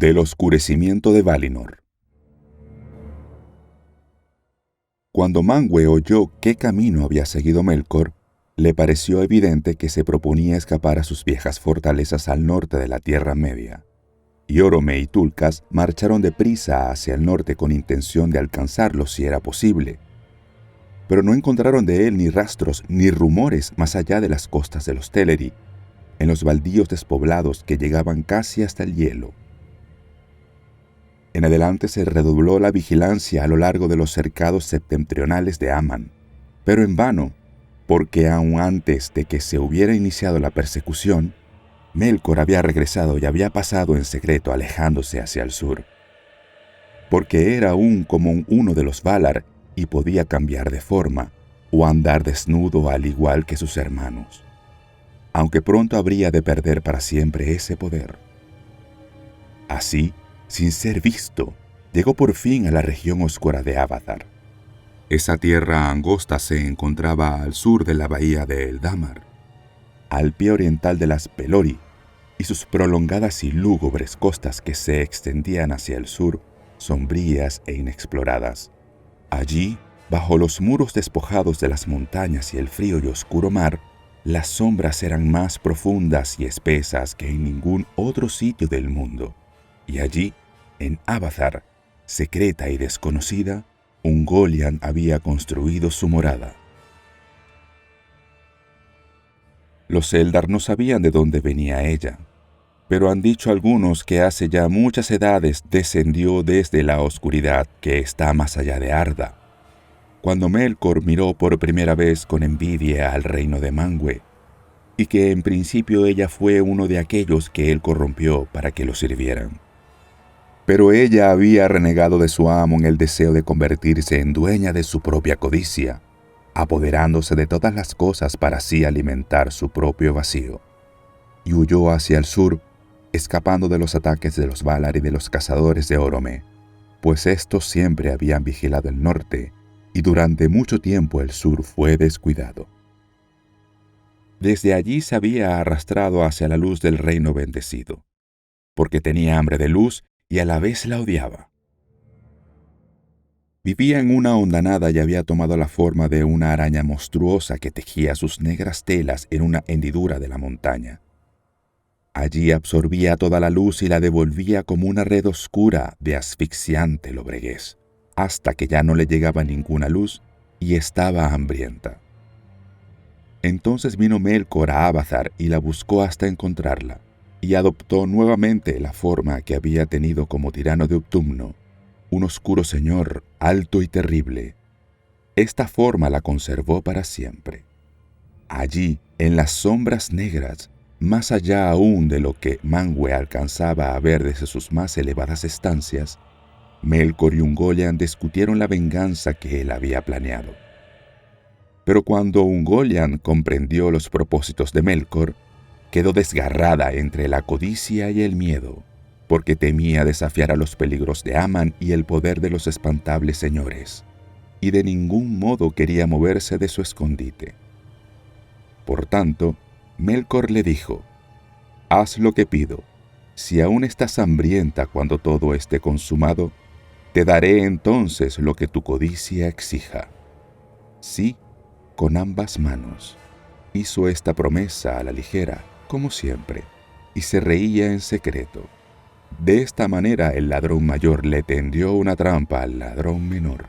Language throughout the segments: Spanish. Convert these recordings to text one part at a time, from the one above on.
Del oscurecimiento de Valinor. Cuando Manwë oyó qué camino había seguido Melkor, le pareció evidente que se proponía escapar a sus viejas fortalezas al norte de la Tierra Media. Y Orome y Tulkas marcharon deprisa hacia el norte con intención de alcanzarlo si era posible. Pero no encontraron de él ni rastros ni rumores más allá de las costas de los Teleri, en los baldíos despoblados que llegaban casi hasta el hielo. En adelante se redobló la vigilancia a lo largo de los cercados septentrionales de Aman, pero en vano, porque aún antes de que se hubiera iniciado la persecución, Melkor había regresado y había pasado en secreto alejándose hacia el sur. Porque era aún como uno de los Valar y podía cambiar de forma o andar desnudo al igual que sus hermanos, aunque pronto habría de perder para siempre ese poder. Así, sin ser visto, llegó por fin a la región oscura de Avathar. Esa tierra angosta se encontraba al sur de la bahía de Eldamar, al pie oriental de las Pelori, y sus prolongadas y lúgubres costas que se extendían hacia el sur, sombrías e inexploradas. Allí, bajo los muros despojados de las montañas y el frío y oscuro mar, las sombras eran más profundas y espesas que en ningún otro sitio del mundo. Y allí, en Avathar, secreta y desconocida, Ungoliant había construido su morada. Los Eldar no sabían de dónde venía ella, pero han dicho algunos que hace ya muchas edades descendió desde la oscuridad que está más allá de Arda, cuando Melkor miró por primera vez con envidia al reino de Manwë, y que en principio ella fue uno de aquellos que él corrompió para que lo sirvieran. Pero ella había renegado de su amo en el deseo de convertirse en dueña de su propia codicia, apoderándose de todas las cosas para así alimentar su propio vacío, y huyó hacia el sur, escapando de los ataques de los Valar y de los cazadores de Orome, pues estos siempre habían vigilado el norte, y durante mucho tiempo el sur fue descuidado. Desde allí se había arrastrado hacia la luz del reino bendecido, porque tenía hambre de luz y a la vez la odiaba. Vivía en una hondanada y había tomado la forma de una araña monstruosa que tejía sus negras telas en una hendidura de la montaña. Allí absorbía toda la luz y la devolvía como una red oscura de asfixiante lobreguez, hasta que ya no le llegaba ninguna luz y estaba hambrienta. Entonces vino Melkor a Avathar y la buscó hasta encontrarla, y adoptó nuevamente la forma que había tenido como tirano de Utumno, un oscuro señor alto y terrible. Esta forma la conservó para siempre. Allí, en las sombras negras, más allá aún de lo que Manwë alcanzaba a ver desde sus más elevadas estancias, Melkor y Ungoliant discutieron la venganza que él había planeado. Pero cuando Ungoliant comprendió los propósitos de Melkor, quedó desgarrada entre la codicia y el miedo, porque temía desafiar a los peligros de Aman y el poder de los espantables señores, y de ningún modo quería moverse de su escondite. Por tanto, Melkor le dijo: «Haz lo que pido. Si aún estás hambrienta cuando todo esté consumado, te daré entonces lo que tu codicia exija». Sí, con ambas manos. Hizo esta promesa a la ligera, como siempre, y se reía en secreto. De esta manera el ladrón mayor le tendió una trampa al ladrón menor.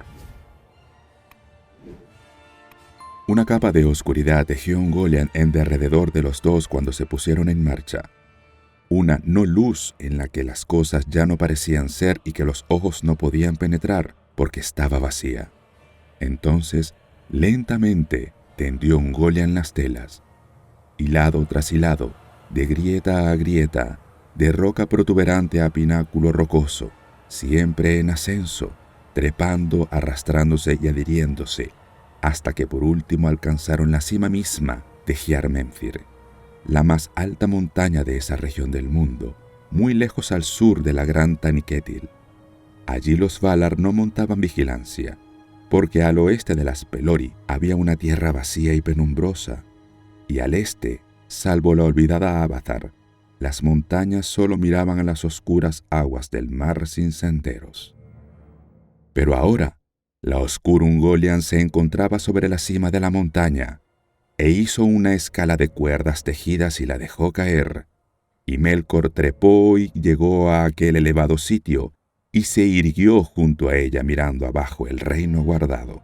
Una capa de oscuridad tejió Ungoliant en derredor de los dos cuando se pusieron en marcha. Una no luz en la que las cosas ya no parecían ser y que los ojos no podían penetrar porque estaba vacía. Entonces, lentamente, tendió Ungoliant las telas, hilado tras hilado, de grieta a grieta, de roca protuberante a pináculo rocoso, siempre en ascenso, trepando, arrastrándose y adhiriéndose, hasta que por último alcanzaron la cima misma de Hiarmenthir, la más alta montaña de esa región del mundo, muy lejos al sur de la gran Taniquetil. Allí los Valar no montaban vigilancia, porque al oeste de las Pelori había una tierra vacía y penumbrosa, y al este, salvo la olvidada Avathar, las montañas solo miraban a las oscuras aguas del mar sin senderos. Pero ahora, la oscura Ungoliant se encontraba sobre la cima de la montaña, e hizo una escala de cuerdas tejidas y la dejó caer. Y Melkor trepó y llegó a aquel elevado sitio, y se irguió junto a ella mirando abajo el reino guardado.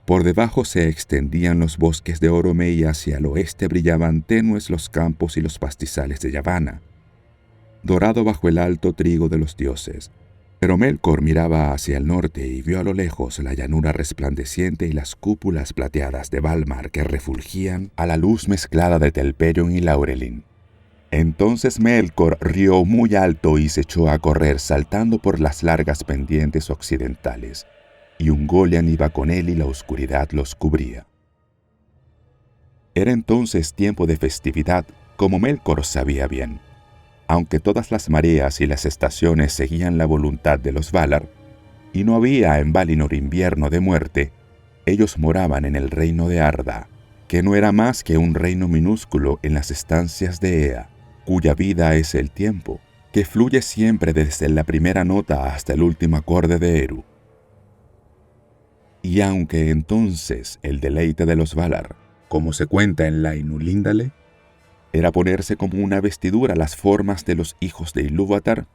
Por debajo se extendían los bosques de Orome y hacia el oeste brillaban tenues los campos y los pastizales de Yavanna, dorado bajo el alto trigo de los dioses. Pero Melkor miraba hacia el norte y vio a lo lejos la llanura resplandeciente y las cúpulas plateadas de Valmar que refulgían a la luz mezclada de Telperion y Laurelin. Entonces Melkor rió muy alto y se echó a correr saltando por las largas pendientes occidentales, y Ungoliant iba con él y la oscuridad los cubría. Era entonces tiempo de festividad, como Melkor sabía bien. Aunque todas las mareas y las estaciones seguían la voluntad de los Valar, y no había en Valinor invierno de muerte, ellos moraban en el reino de Arda, que no era más que un reino minúsculo en las estancias de Ea, cuya vida es el tiempo, que fluye siempre desde la primera nota hasta el último acorde de Eru. Y aunque entonces el deleite de los Valar, como se cuenta en la Ainulindale, era ponerse como una vestidura las formas de los hijos de Ilúvatar,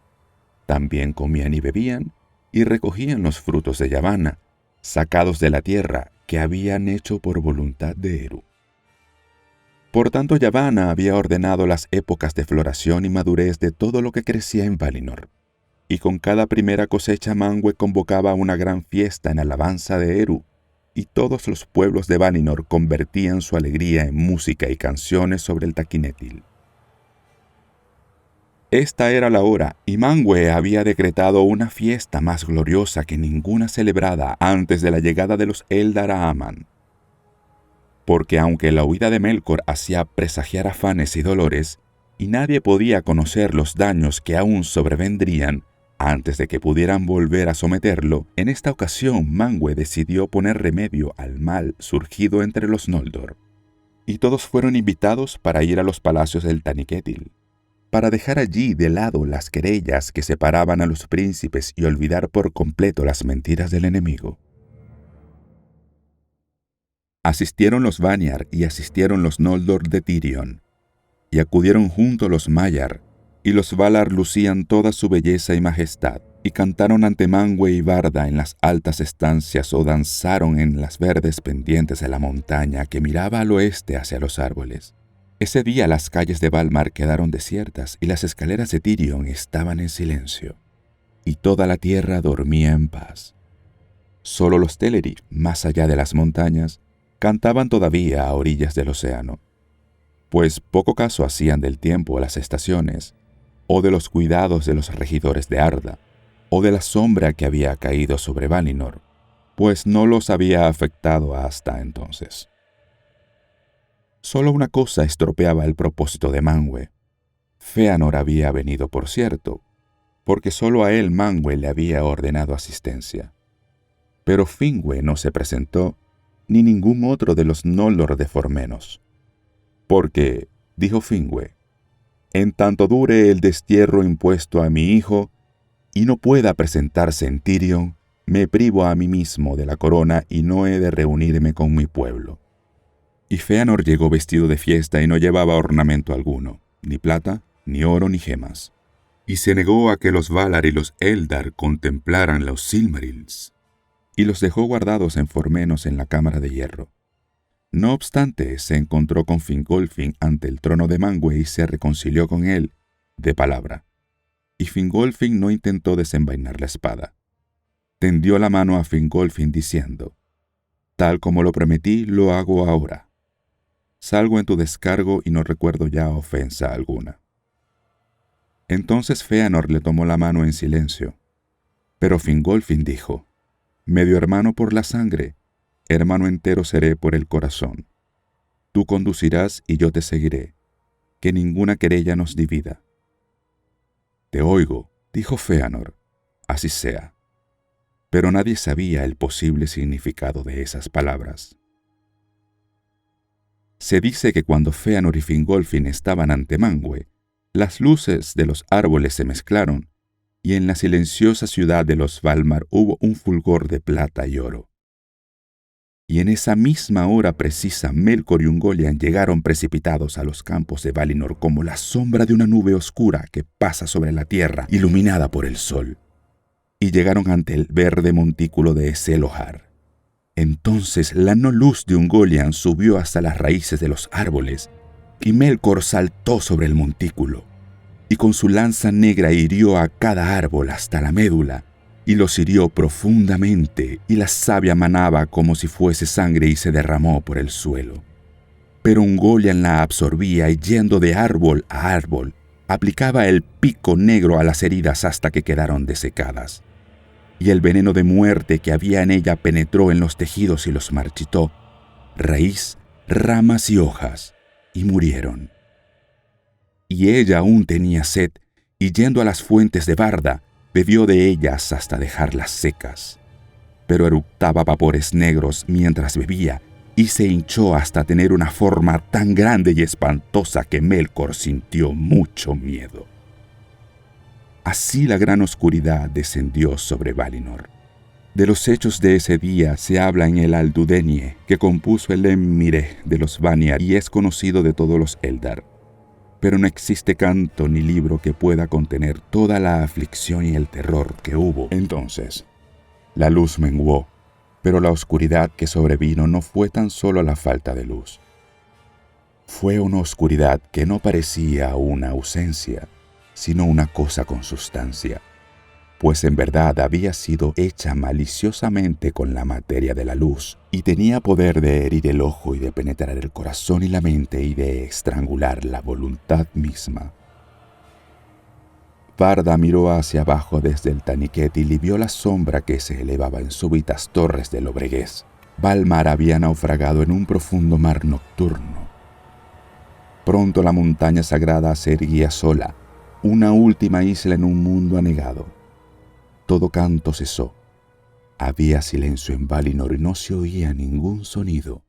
también comían y bebían y recogían los frutos de Yavanna, sacados de la tierra que habían hecho por voluntad de Eru. Por tanto, Yavanna había ordenado las épocas de floración y madurez de todo lo que crecía en Valinor, y con cada primera cosecha Manwë convocaba una gran fiesta en alabanza de Eru, y todos los pueblos de Valinor convertían su alegría en música y canciones sobre el taquinétil. Esta era la hora, y Manwë había decretado una fiesta más gloriosa que ninguna celebrada antes de la llegada de los Eldar a Aman. Porque aunque la huida de Melkor hacía presagiar afanes y dolores, y nadie podía conocer los daños que aún sobrevendrían antes de que pudieran volver a someterlo, en esta ocasión Manwë decidió poner remedio al mal surgido entre los Noldor. Y todos fueron invitados para ir a los palacios del Taniquetil, para dejar allí de lado las querellas que separaban a los príncipes y olvidar por completo las mentiras del enemigo. Asistieron los Vanyar y asistieron los Noldor de Tirion, y acudieron junto los Maiar, y los Valar lucían toda su belleza y majestad, y cantaron ante Manwë y Barda en las altas estancias o danzaron en las verdes pendientes de la montaña que miraba al oeste hacia los árboles. Ese día las calles de Valmar quedaron desiertas y las escaleras de Tirion estaban en silencio, y toda la tierra dormía en paz. Solo los Teleri, más allá de las montañas, cantaban todavía a orillas del océano, pues poco caso hacían del tiempo las estaciones, o de los cuidados de los regidores de Arda, o de la sombra que había caído sobre Valinor, pues no los había afectado hasta entonces. Solo una cosa estropeaba el propósito de Manwë. Fëanor había venido, por cierto, porque solo a él Manwë le había ordenado asistencia. Pero Finwë no se presentó, ni ningún otro de los Noldor de Formenos. Porque, dijo Finwë, en tanto dure el destierro impuesto a mi hijo, y no pueda presentarse en Tirion, me privo a mí mismo de la corona y no he de reunirme con mi pueblo. Y Fëanor llegó vestido de fiesta y no llevaba ornamento alguno, ni plata, ni oro, ni gemas. Y se negó a que los Valar y los Eldar contemplaran los Silmarils, y los dejó guardados en Formenos en la cámara de hierro. No obstante, se encontró con Fingolfin ante el trono de Manwë y se reconcilió con él, de palabra. Y Fingolfin no intentó desenvainar la espada. Tendió la mano a Fingolfin diciendo, «Tal como lo prometí, lo hago ahora. Salgo en tu descargo y no recuerdo ya ofensa alguna». Entonces Fëanor le tomó la mano en silencio. Pero Fingolfin dijo, «Medio hermano por la sangre, hermano entero seré por el corazón. Tú conducirás y yo te seguiré, que ninguna querella nos divida». «Te oigo», dijo Fëanor, «así sea». Pero nadie sabía el posible significado de esas palabras. Se dice que cuando Fëanor y Fingolfin estaban ante Manwë, Las luces de los árboles se mezclaron, y en la silenciosa ciudad de los Valmar hubo un fulgor de plata y oro. Y en esa misma hora precisa, Melkor y Ungoliant llegaron precipitados a los campos de Valinor como la sombra de una nube oscura que pasa sobre la tierra, iluminada por el sol. Y llegaron ante el verde montículo de Eselohar. Entonces la no luz de Ungoliant subió hasta las raíces de los árboles, y Melkor saltó sobre el montículo, y con su lanza negra hirió a cada árbol hasta la médula, y los hirió profundamente, y la savia manaba como si fuese sangre y se derramó por el suelo. Pero Ungoliant la absorbía y yendo de árbol a árbol, aplicaba el pico negro a las heridas hasta que quedaron desecadas. Y el veneno de muerte que había en ella penetró en los tejidos y los marchitó, raíz, ramas y hojas, y murieron. Y ella aún tenía sed, y yendo a las fuentes de Barda, bebió de ellas hasta dejarlas secas. Pero eructaba vapores negros mientras bebía, y se hinchó hasta tener una forma tan grande y espantosa que Melkor sintió mucho miedo. Así la gran oscuridad descendió sobre Valinor. De los hechos de ese día se habla en el Aldudenie, que compuso el Emmire de los Vanyar y es conocido de todos los Eldar. Pero no existe canto ni libro que pueda contener toda la aflicción y el terror que hubo entonces. La luz menguó, pero la oscuridad que sobrevino no fue tan solo la falta de luz. Fue una oscuridad que no parecía una ausencia, sino una cosa con sustancia, pues en verdad había sido hecha maliciosamente con la materia de la luz, y tenía poder de herir el ojo y de penetrar el corazón y la mente y de estrangular la voluntad misma. Barda miró hacia abajo desde el Taniquetil y vio la sombra que se elevaba en súbitas torres del Lobregués. Valmar había naufragado en un profundo mar nocturno. Pronto la montaña sagrada se erguía sola, una última isla en un mundo anegado. Todo canto cesó. Había silencio en Valinor y no se oía ningún sonido.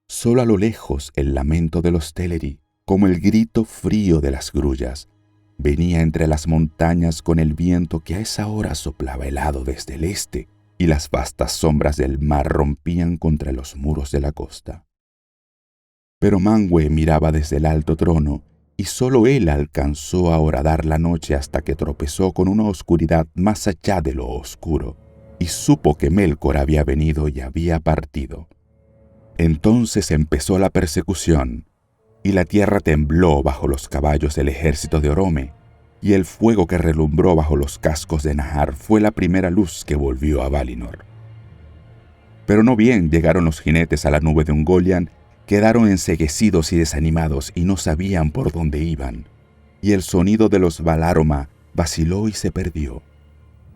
Solo a lo lejos el lamento de los Teleri, como el grito frío de las grullas, venía entre las montañas con el viento que a esa hora soplaba helado desde el este, y las vastas sombras del mar rompían contra los muros de la costa. Pero Manwë miraba desde el alto trono, y solo él alcanzó a horadar la noche hasta que tropezó con una oscuridad más allá de lo oscuro, y supo que Melkor había venido y había partido. Entonces empezó la persecución, y la tierra tembló bajo los caballos del ejército de Orome, y el fuego que relumbró bajo los cascos de Nahar fue la primera luz que volvió a Valinor. Pero no bien llegaron los jinetes a la nube de Ungoliant, quedaron enceguecidos y desanimados y no sabían por dónde iban, y el sonido de los Valaroma vaciló y se perdió.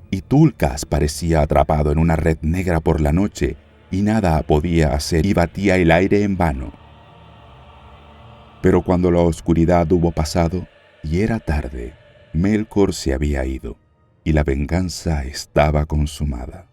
Y Tulkas parecía atrapado en una red negra por la noche, y nada podía hacer y batía el aire en vano. Pero cuando la oscuridad hubo pasado, y era tarde, Melkor se había ido, y la venganza estaba consumada.